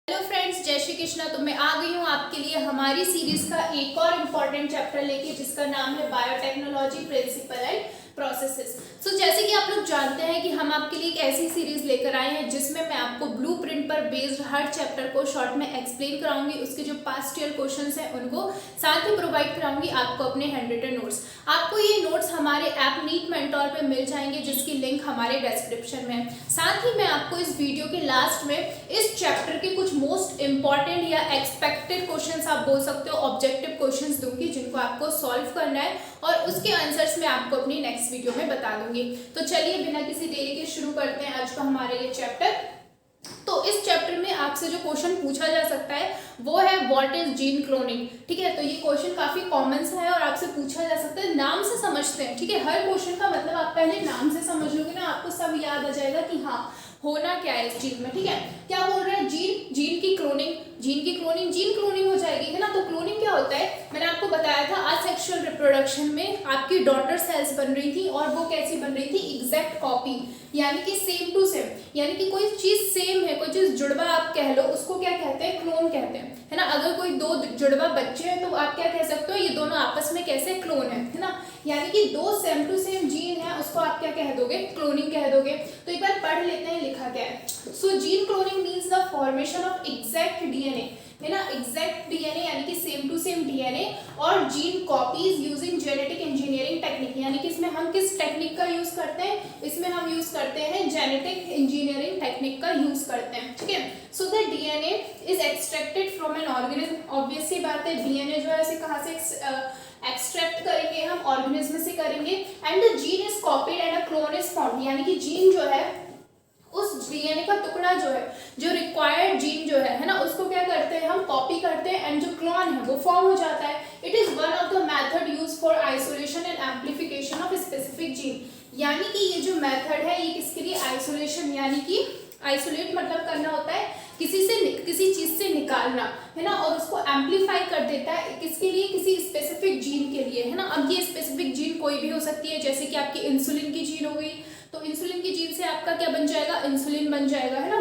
Hello friends, जय श्री कृष्णा। तो मैं आ गई हूँ आपके लिए हमारी सीरीज का एक और इम्पॉर्टेंट चैप्टर लेके, जिसका नाम है बायोटेक्नोलॉजी प्रिंसिपल एंड प्रोसेसेस। सो जैसे कि आप लोग जानते हैं कि हम आपके लिए एक ऐसी सीरीज लेकर आए हैं जिसमें मैं आपको ब्लूप्रिंट पर बेस्ड हर चैप्टर को शॉर्ट में एक्सप्लेन कराऊंगी, उसके जो पास्ट ईयर क्वेश्चंस हैं उनको साथ ही प्रोवाइड कराऊंगी आपको अपने हैंड रिटन नोट्स। आपको ये नोट्स हमारे ऐप नीट मेंटोर पे मिल जाएंगे, जिसकी लिंक हमारे डिस्क्रिप्शन में है। साथ ही मैं आपको इस वीडियो के लास्ट में इस चैप्टर के कुछ मोस्ट इंपॉर्टेंट या एक्सपेक्टेड क्वेश्चंस आप बोल सकते हो, ऑब्जेक्टिव क्वेश्चंस दूंगी जिनको आपको सॉल्व करना है और उसके आंसर्स मैं आपको अपनी नेक्स्ट वीडियो में बता दूंगी। तो चलिए बिना किसी देरी के शुरू करते हैं आज का हमारा ये चैप्टर। तो इस चैप्टर में आपसे जो क्वेश्चन पूछा जा सकता है वो है व्हाट इज जीन क्लोनिंग। ठीक है, तो ये क्वेश्चन काफी कॉमन सा है और आपसे पूछा जा सकता है। नाम से समझते हैं, ठीक है, हर क्वेश्चन का मतलब आप पहले नाम से समझ लोगे ना, आपको सब याद आ जाएगा कि हाँ होना क्या है इस चीज में। ठीक है, क्या बोल रहे हैं, जीन की क्लोनिंग, जीन क्लोनिंग हो जाएगी, है ना। तो क्लोनिंग क्या होता है, मैंने आपको बताया था असेक्सुअल रिप्रोडक्शन में आपकी डॉटर सेल्स बन रही थी और वो कैसी बन रही थी, एग्जैक्ट कॉपी, यानी कि सेम टू सेम, यानी कि कोई चीज सेम है, कोई चीज जुड़वा आप कह लो, उसको क्या कहते हैं, क्लोन कहते हैं, है ना। अगर कोई दो जुड़वा बच्चे हैं तो आप क्या कह सकते हो, ये दोनों आपस में कैसे क्लोन है ना, यानी कि दो सेम टू सेम जीन है, उसको आप क्या कह दोगे, क्लोनिंग कह दोगे। तो एक बार पढ़ लेते हैं लिखा क्या है। So gene cloning means the formation of exact DNA, है ना, एग्जैक्ट डीएनए यानी कि सेम टू सेम डीएनए और gene copies using genetic engineering technique, यानी कि इसमें हम किस टेक्निक का यूज करते हैं, इसमें हम यूज करते हैं जेनेटिक इंजीनियरिंग टेक्निक का यूज करते हैं। ठीक है, so the DNA is extracted from an organism. Obvious सी बात है, डीएनए जो है इसे कहाँ से एक्सट्रैक्ट करेंगे, हम ऑर्गेनिज्म से करेंगे। And the gene is copied and a clone is formed, यानी कि जीन जो है उस डीएनए का टुकड़ा जो है, जो रिक्वायर्ड जीन जो है ना, उसको क्या करते हैं हम कॉपी करते हैं एंड जो क्लोन है वो फॉर्म हो जाता है। It is one of the method use for isolation and amplification of specific gene, यानी कि ये जो मेथड है ये किसके लिए, आइसोलेशन, यानी कि आइसोलेट मतलब करना होता है किसी चीज से निकालना, है ना, और उसको एम्पलीफाई कर देता है किसके लिए, किसी स्पेसिफिक जीन के लिए, है ना। अब ये स्पेसिफिक जीन कोई भी हो सकती है, जैसे कि आपकी इंसुलिन की जीन हो गई, तो इंसुलिन की जीन से आपका क्या बन जाएगा, इंसुलिन बन जाएगा, है ना।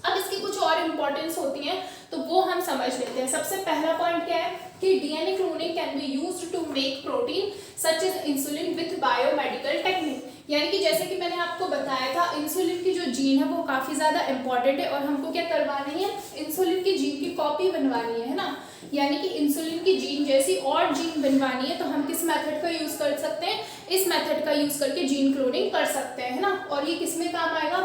अब इसकी कुछ और इंपॉर्टेंस होती है तो वो हम समझ लेते हैं। सबसे पहला पॉइंट क्या है कि DNA cloning can be used to make protein such as insulin with biomedical technique, यानी कि जैसे कि मैंने आपको बताया था इंसुलिन की जो जीन है वो काफी ज्यादा इंपॉर्टेंट है और हमको क्या करवानी है, इंसुलिन की जीन की कॉपी बनवानी है ना, यानी कि इंसुलिन की जीन जैसी और जीन बनवानी है तो हम किस मेथड का यूज कर सकते हैं, इस मेथड का यूज करके जीन क्लोनिंग कर सकते हैं, है ना। और ये किसमें काम आएगा,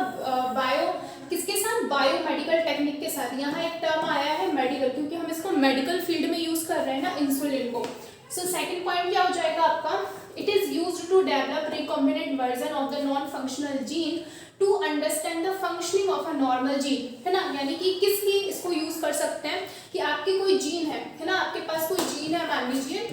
किसके साथ, बायोमेडिकल टेक्निक के साथ। यहाँ एक टर्म आया है मेडिकल, क्योंकि हम इसको मेडिकल फील्ड में यूज कर रहे हैं ना इंसुलिन को। सो सेकंड पॉइंट क्या हो जाएगा आपका, it is used to develop recombinant version of the non functional gene to understand the functioning of a normal gene, है ना, यानी कि किस लिए इसको यूज कर सकते हैं कि आपकी कोई जीन है ना, आपके पास कोई जीन है मान लीजिए,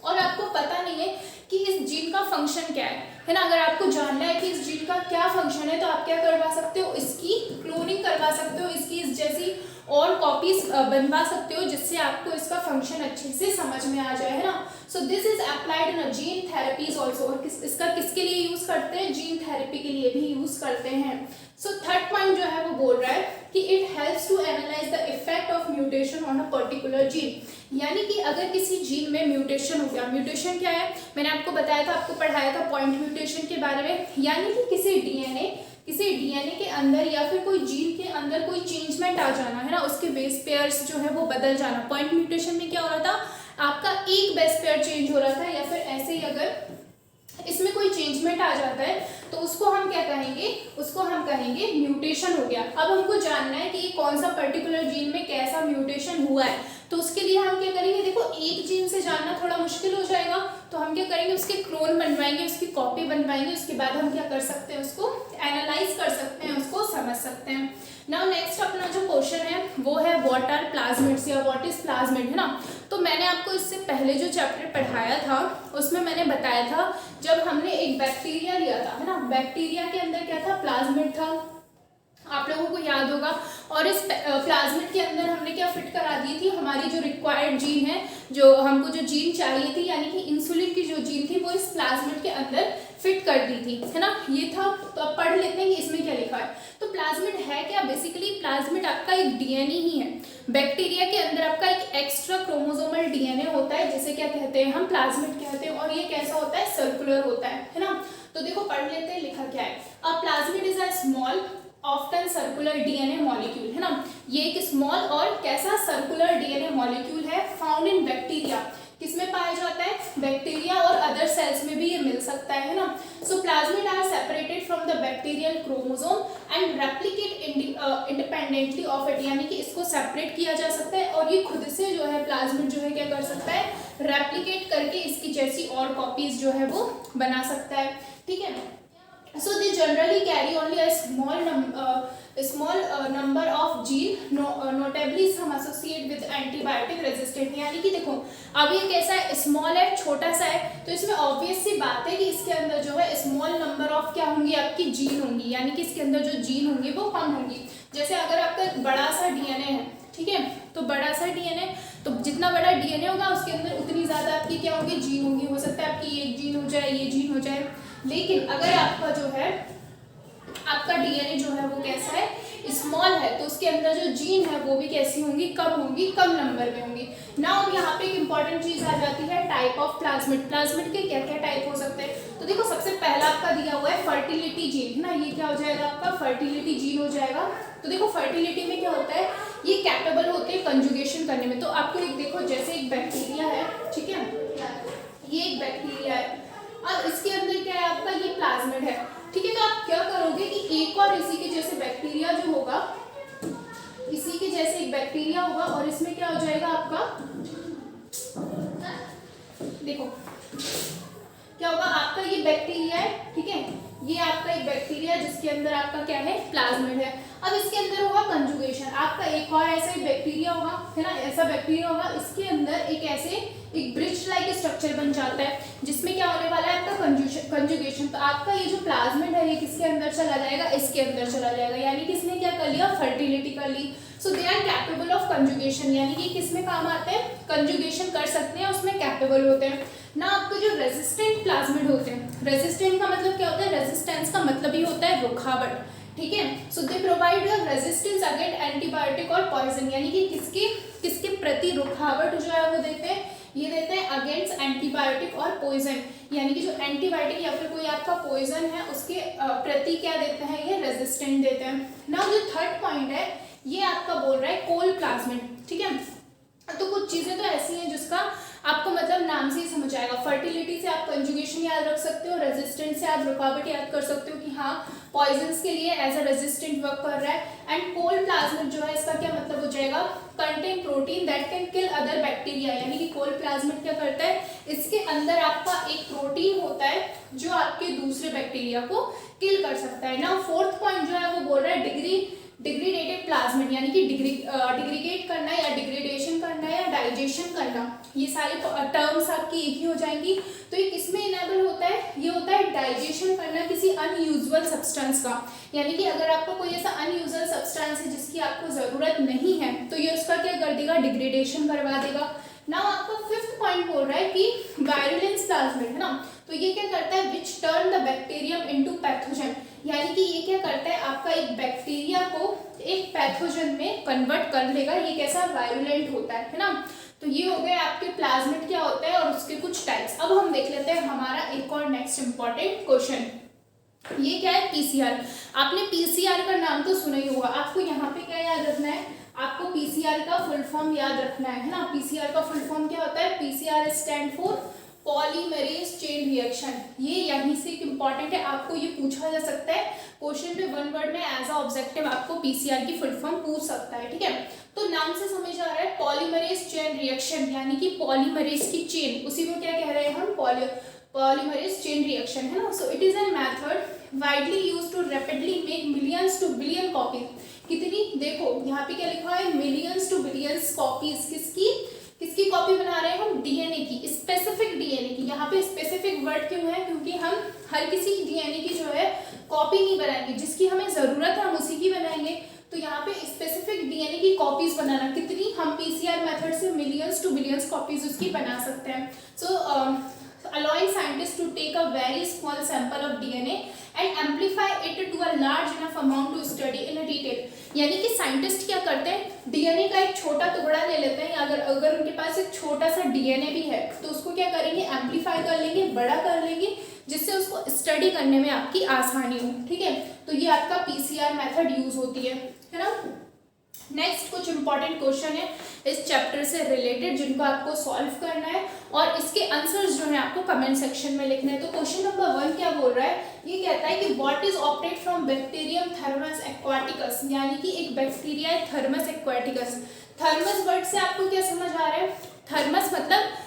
और आपको पता नहीं है कि इस जीन का फंक्शन क्या है ना। अगर आपको जानना है कि इस जीन का क्या फंक्शन है तो आप क्या करवा सकते हो, इसकी क्लोनिंग करवा सकते हो, इसकी इस जैसी और कॉपीज बनवा सकते हो जिससे आपको इसका फंक्शन अच्छे से समझ में आ जाए, है ना। So this is applied in gene therapies also, और इसका किसके लिए यूज करते हैं, जीन थेरेपी के लिए भी यूज करते हैं। सो थर्ड पॉइंट जो है वो बोल रहा है कि it helps to analyse the effect of mutation on a particular gene, यानी कि अगर किसी जीन में म्यूटेशन हो गया, म्यूटेशन क्या है, मैंने आपको बताया था, आपको पढ़ाया था पॉइंट म्यूटेशन के बारे में, यानी कि किसी डीएनए के अंदर या फिर कोई जीन के अंदर कोई चेंजमेंट आ जाना, है ना, उसके बेस पेयर्स जो है वो बदल जाना। पॉइंट म्यूटेशन में क्या हो रहा था, आपका एक बेस पेयर चेंज हो रहा था, या फिर ऐसे ही अगर इसमें कोई चेंजमेंट आ जाता है तो उसको हम क्या कहेंगे, उसको हम कहेंगे म्यूटेशन हो गया। अब हमको जानना है कि ये कौन सा पर्टिकुलर जीन में कैसा म्यूटेशन हुआ है, तो उसके लिए हम क्या करेंगे, देखो एक जीन से जानना थोड़ा मुश्किल हो जाएगा, तो हम क्या करेंगे, उसके क्लोन बनवाएंगे, उसकी कॉपी बनवाएंगे, उसके बाद हम क्या कर सकते हैं, उसको एनालाइज कर सकते हैं, उसको समझ सकते हैं। नाउ नेक्स्ट अपना जो क्वेश्चन है वो है व्हाट आर प्लाज्मिड्स या व्हाट इज प्लाज्मिड, है ना। तो मैंने आपको इससे पहले जो चैप्टर पढ़ाया था उसमें मैंने बताया था, जब हमने एक बैक्टीरिया लिया था, है ना, बैक्टीरिया के अंदर क्या था, प्लाज्मिड था, आप लोगों को याद होगा। और इस प्लाज्मिड के अंदर हमने क्या फिट करा दी थी, हमारी जो रिक्वायर्ड जीन है, जो हमको जो जीन चाहिए थी, यानी कि इंसुलिन की जो जीन थी वो इस प्लाज्मिड के अंदर फिट कर दी थी, है ना, ये था। तो अब पढ़ लेते हैं कि इसमें क्या लिखा है। तो प्लाज्मिड है क्या? बेसिकली प्लाज्मिड आपका एक डीएनए ही है। बैक्टीरिया के अंदर आपका एक एक्स्ट्रा क्रोमोसोमल डीएनए होता है, जिसे क्या कहते हैं हम? प्लाज्मिड कहते हैं। और ये कैसा होता है? सर्कुलर होता है ना। तो देखो पढ़ लेते हैं लिखा क्या है। A plasmid is a small often circular DNA molecule, है ना। ये एक स्मॉल और कैसा सर्कुलर डीएनए मॉलिक्यूल है, फाउंड इन बैक्टीरिया। किसमें पाया जाता है? बैक्टीरिया और अदर सेल्स में भी ये मिल सकता है ना। So plasmid are separated from the bacterial chromosome and replicate independently of it, यानी कि इसको सेपरेट किया जा सकता है और ये खुद से जो है प्लाज्मिड जो है क्या कर सकता है? रेप्लिकेट करके इसकी जैसी और कॉपीज जो है वो बना सकता है, ठीक है। So they generally carry only a small number of gene, notably some associate with antibiotic resistant। यानी कि देखो अब ये कैसा है? स्मॉल है, छोटा सा है, तो इसमें ऑब्वियस सी बात है कि इसके अंदर जो है स्मॉल नंबर ऑफ क्या होंगी? आपकी जीन होंगी, यानी कि इसके अंदर जो जीन होंगी वो कम होंगी। जैसे अगर आपका एक बड़ा सा डीएनए है, ठीक है, तो बड़ा सा डीएनए, तो जितना बड़ा डीएनए होगा उसके अंदर उतनी ज्यादा आपकी क्या होगी? जीन होंगी। हो सकता है आपकी एक जीन हो जाए, ये जीन हो जाए। लेकिन अगर आपका जो है आपका डीएनए जो है वो कैसा है? स्मॉल है, तो उसके अंदर जो जीन है वो भी कैसी होंगी? कम होंगी, कम नंबर में होंगी। नाउ यहाँ पे एक इंपॉर्टेंट चीज आ जाती है, टाइप ऑफ प्लाज्मिड। प्लाज्मिड के क्या क्या टाइप हो सकते हैं? तो देखो सबसे पहला आपका दिया हुआ है फर्टिलिटी जीन, है ना। ये क्या हो जाएगा? आपका फर्टिलिटी जीन हो जाएगा। तो देखो फर्टिलिटी में क्या होता है? ये कैपेबल होते हैं कंजुगेशन करने में। तो आपको एक देखो, जैसे एक बैक्टीरिया है, ठीक है, ये एक बैक्टीरिया है, अब इसके अंदर क्या है? आपका ये प्लाज्मिड है, ठीक है। तो आप क्या करोगे कि एक और इसी के जैसे बैक्टीरिया जो होगा, इसी के जैसे एक बैक्टीरिया होगा और इसमें क्या हो जाएगा? आपका देखो क्या होगा? आपका ये बैक्टीरिया है, ठीक है, ये आपका एक बैक्टीरिया जिसके अंदर आपका क्या है? प्लाज्मिड है। अब इसके अंदर होगा कंजुगेशन, आपका एक और ऐसा एक बैक्टीरिया होगा, है ना, ऐसा बैक्टीरिया होगा, इसके अंदर एक ऐसे एक ब्रिज लाइक स्ट्रक्चर बन जाता है जिसमें क्या होने वाला है? आपका कंजुगेशन। तो आपका ये जो प्लाज्मिड है ये किसके अंदर चला जाएगा? इसके अंदर चला जाएगा, यानी कि इसने क्या कर लिया? फर्टिलिटी कर ली। So they are capable of conjugation, यानी कि किसमें काम आते हैं? कंजुगेशन कर सकते हैं, उसमें कैपेबल होते हैं ना। आपके जो रेजिस्टेंट प्लाज्मिड होते हैं, रेजिस्टेंट का मतलब क्या होता है? रेजिस्टेंस का मतलब ही होता है रुखावट, ठीक है। So they provide resistance against antibiotic और पॉइजन, यानी कि किसके प्रति रुखावट जो है वो देते हैं? ये देते हैं अगेंस्ट एंटीबायोटिक और पॉइजन, यानी कि जो एंटीबायोटिक या फिर कोई आपका पॉइजन है उसके प्रति क्या देते हैं? ये रेजिस्टेंट देते हैं ना। जो थर्ड पॉइंट है ये आपका बोल रहा है कोल प्लाज्मिड, ठीक है। तो कुछ चीजें तो ऐसी हैं जिसका आपको मतलब नाम से ही समझ आएगा। फर्टिलिटी से आप कंजुगेशन याद रख सकते हो, रेजिस्टेंट से आप रुकावट याद कर सकते हो कि हाँ पॉइजन्स के लिए एज अ रेजिस्टेंट वर्क कर रहा है। एंड कोल्ड प्लाज्मिड जो है इसका क्या मतलब हो जाएगा? Contain protein that can kill other bacteria, यानी कि कोल्ड प्लाज्मिड क्या करता है? इसके अंदर आपका एक प्रोटीन होता है जो आपके दूसरे बैक्टीरिया को किल कर सकता है ना। फोर्थ पॉइंट जो है वो बोल रहा है डिग्रेडेटिव प्लाज्मिड, यानी कि डिग्रीगेट करना या डिग्रेडेशन करना या डाइजेशन करना, ये सारे टर्म्स आपकी एक ही हो जाएंगी। तो ये किसमें इनेबल होता है? ये होता है डाइजेशन करना किसी अनयूजुअल सब्सटेंस का, यानी कि अगर आपको कोई ऐसा अनयूजुअल सब्सटेंस है जिसकी आपको जरूरत नहीं है तो ये उसका क्या कर देगा? डिग्रेडेशन करवा देगा। नाउ आपका फिफ्थ पॉइंट बोल रहा है कि वायरुलेंस प्लाज्मिड, है ना, तो ये क्या करता है? विच turn the bacterium into pathogen, यानी कि ये क्या करता है? आपका एक बैक्टीरिया को एक पैथोजन में कन्वर्ट कर लेगा। ये कैसा? वायरुलेंट होता है ना। तो ये हो गए आपके प्लाज्मिड क्या होता है और उसके कुछ टाइप्स। अब हम देख लेते हैं हमारा एक और नेक्स्ट इंपॉर्टेंट क्वेश्चन, ये क्या है? पीसीआर। आपने पीसीआर का नाम तो सुना ही होगा। आपको यहाँ पे क्या याद रखना है? आपको पीसीआर का फुल फॉर्म याद रखना है ना। पीसीआर का फुल फॉर्म क्या होता है? PCR stand for polymerase chain reaction. ये यहीं से एक इंपॉर्टेंट है, आपको ये पूछा जा सकता है क्वेश्चन पे वन वर्ड में एज अ ऑब्जेक्टिव आपको पीसीआर की फुल फॉर्म पूछ सकता है, ठीक है। तो नाम से समझ आ रहा है पॉलीमरेज चेन रिएक्शन, यानी कि पॉलीमरेज की चेन, उसी को क्या कह रहे हैं हम? पॉलीमरेज चेन रिएक्शन, है ना। So it is an method widely used to rapidly make millions to billion copies. कितनी? देखो यहाँ पे क्या लिखा है? Millions to billions copies. किसकी कॉपी बना रहे हैं हम? डीएनए की, स्पेसिफिक डीएनए की। यहाँ पे स्पेसिफिक वर्ड क्यों है? क्योंकि हम हर किसी डीएनए की जो है कॉपी नहीं बनाएंगे, जिसकी हमें जरूरत है हम उसी की बनाएंगे। तो यहाँ पे स्पेसिफिक डीएनए की कॉपीज बनाना, कितनी? हम पीसीआर मेथड से मिलियंस टू बिलियंस कॉपीज उसकी बना सकते हैं। सो allowing scientists to take a very small sample of DNA and amplify it to a large enough amount to study in detail। यानी कि साइंटिस्ट क्या करते हैं, डीएनए का एक छोटा टुकड़ा ले लेते हैं, अगर उनके पास एक छोटा सा डीएनए भी है तो उसको क्या करेंगे, एम्पलीफाई कर लेंगे, बड़ा कर लेंगे, जिससे उसको स्टडी करने में आपकी आसानी हो। ठीक है, तो ये आपका पीसीआर मेथड यूज होती है ना। नेक्स्ट कुछ इंपॉर्टेंट क्वेश्चन है इस चैप्टर से रिलेटेड जिनको आपको सॉल्व करना है और इसके आंसर्स जो है आपको कमेंट सेक्शन में लिखने हैं। तो क्वेश्चन नंबर 1 क्या बोल रहा है, ये कहता है कि what is opted from bacterium thermos aquaticus, यानी कि एक बैक्टीरिया है थर्मस एक्वाटिकस। थर्मस वर्ड से आपको क्या समझ आ रहा है, थर्मस मतलब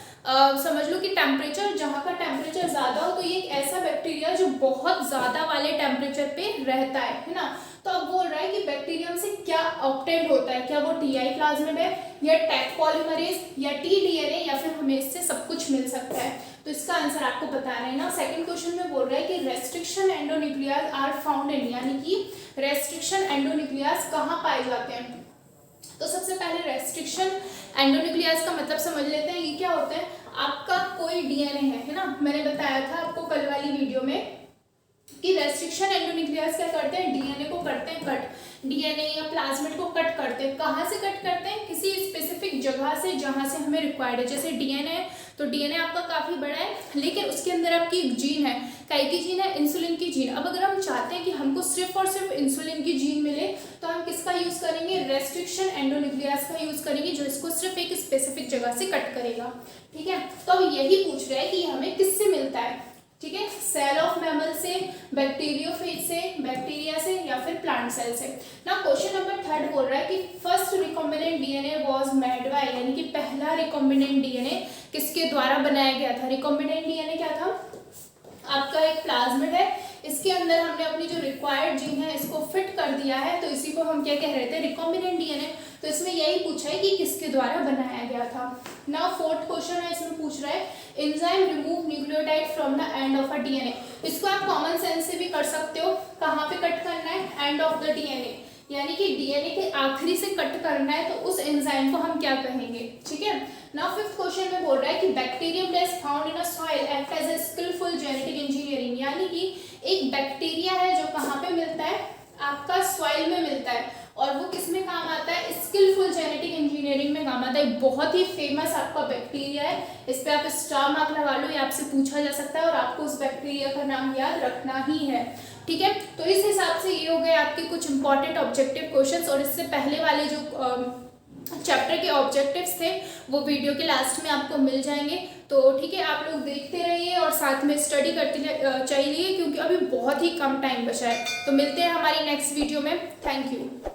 समझ लो कि टेम्परेचर, जहाँ का टेम्परेचर ज़्यादा हो तो ये एक ऐसा बैक्टीरिया जो बहुत ज़्यादा वाले टेम्परेचर पे रहता है ना। तो अब बोल रहा है कि बैक्टीरियम से क्या ऑब्टेन्ड होता है, क्या वो टीआई प्लाज्मिड है या टैग पॉलीमरेज या टीडीएनए या फिर हमें इससे सब कुछ मिल सकता है। तो इसका आंसर आपको बताना है ना। सेकंड क्वेश्चन में बोल रहा है कि restriction endonuclease are found in, यानी कि रेस्ट्रिक्शन एंडोन्यूक्लियस कहाँ पाए जाते हैं। तो सबसे पहले रेस्ट्रिक्शन एंडोन्यूक्लियस का मतलब समझ लेते हैं। ये क्या होता है, आपका कोई डीएनए है ना, मैंने बताया था आपको कल वाली वीडियो में कि रेस्ट्रिक्शन एंडोन्यूक्लियस क्या करते हैं, डीएनए को करते हैं कट, डीएनए या प्लाज्मिड को कट करते हैं। कहाँ से कट करते हैं, किसी स्पेसिफिक जगह से जहाँ से हमें रिक्वायर्ड है। जैसे डीएनए है तो डीएनए आपका काफ़ी बड़ा है लेकिन उसके अंदर आपकी एक जीन है, कई की जीन है, इंसुलिन की जीन। अब अगर हम चाहते हैं कि हमको सिर्फ और सिर्फ इंसुलिन की जीन मिले तो हम किसका यूज़ करेंगे, रेस्ट्रिक्शन एंडोन्यूक्लियस का यूज़ करेंगे जो इसको सिर्फ एक स्पेसिफिक जगह से कट करेगा। ठीक है, तो अब यही पूछ रहा है कि हमें किससे मिलता है। ठीक है, सेल ऑफ मैमल से, बैक्टीरियोफेज से, बैक्टीरिया से या फिर प्लांट सेल से ना। क्वेश्चन नंबर 3 बोल रहा है कि first recombinant DNA was made by, यानी कि पहला रिकॉम्बिनेंट डीएनए किसके द्वारा बनाया गया था। रिकॉम्बिनेंट डीएनए क्या था, आपका एक प्लाज्मिड है, इसके अंदर हमने अपनी जो रिक्वायर्ड जीन है इसको फिट कर दिया है, तो इसी को हम क्या कह रहे थे, रिकॉम्बिनेंट डीएनए। तो इसमें यही पूछा है कि किसके द्वारा बनाया गया था ना। फोर्थ क्वेश्चन है, इसमें पूछ रहा है enzyme remove nucleotide from the end of a DNA. इसको आप कॉमन सेंस से भी कर सकते हो, कहाँ पे कट करना है, एंड ऑफ द डीएनए, यानी कि डीएनए के आखिरी से कट करना है तो उस एंजाइम को हम क्या कहेंगे। ठीक है, नाउ फिफ्थ क्वेश्चन में बोल रहा है कि bacterium that is found in a soil act as a skilful genetic engineering, यानी कि एक बैक्टीरिया है जो कहाँ पे मिलता है, आपका सॉइल में मिलता है और वो किस में काम आता है, स्किलफुल जेनेटिक इंजीनियरिंग में काम आता है। बहुत ही फेमस आपका बैक्टीरिया है, इस पे आप स्टार मार्क लगा लो, ये आपसे पूछा जा सकता है और आपको उस बैक्टीरिया का नाम याद रखना ही है। ठीक है, तो इस हिसाब से ये हो गए आपके कुछ इंपॉर्टेंट ऑब्जेक्टिव क्वेश्चंस। और इससे पहले वाले जो चैप्टर के ऑब्जेक्टिव्स थे वो वीडियो के लास्ट में आपको मिल जाएंगे। तो ठीक है, आप लोग देखते रहिए और साथ में स्टडी करते चाहिए क्योंकि अभी बहुत ही कम टाइम बचा है। तो मिलते हैं हमारी नेक्स्ट वीडियो में। Thank you.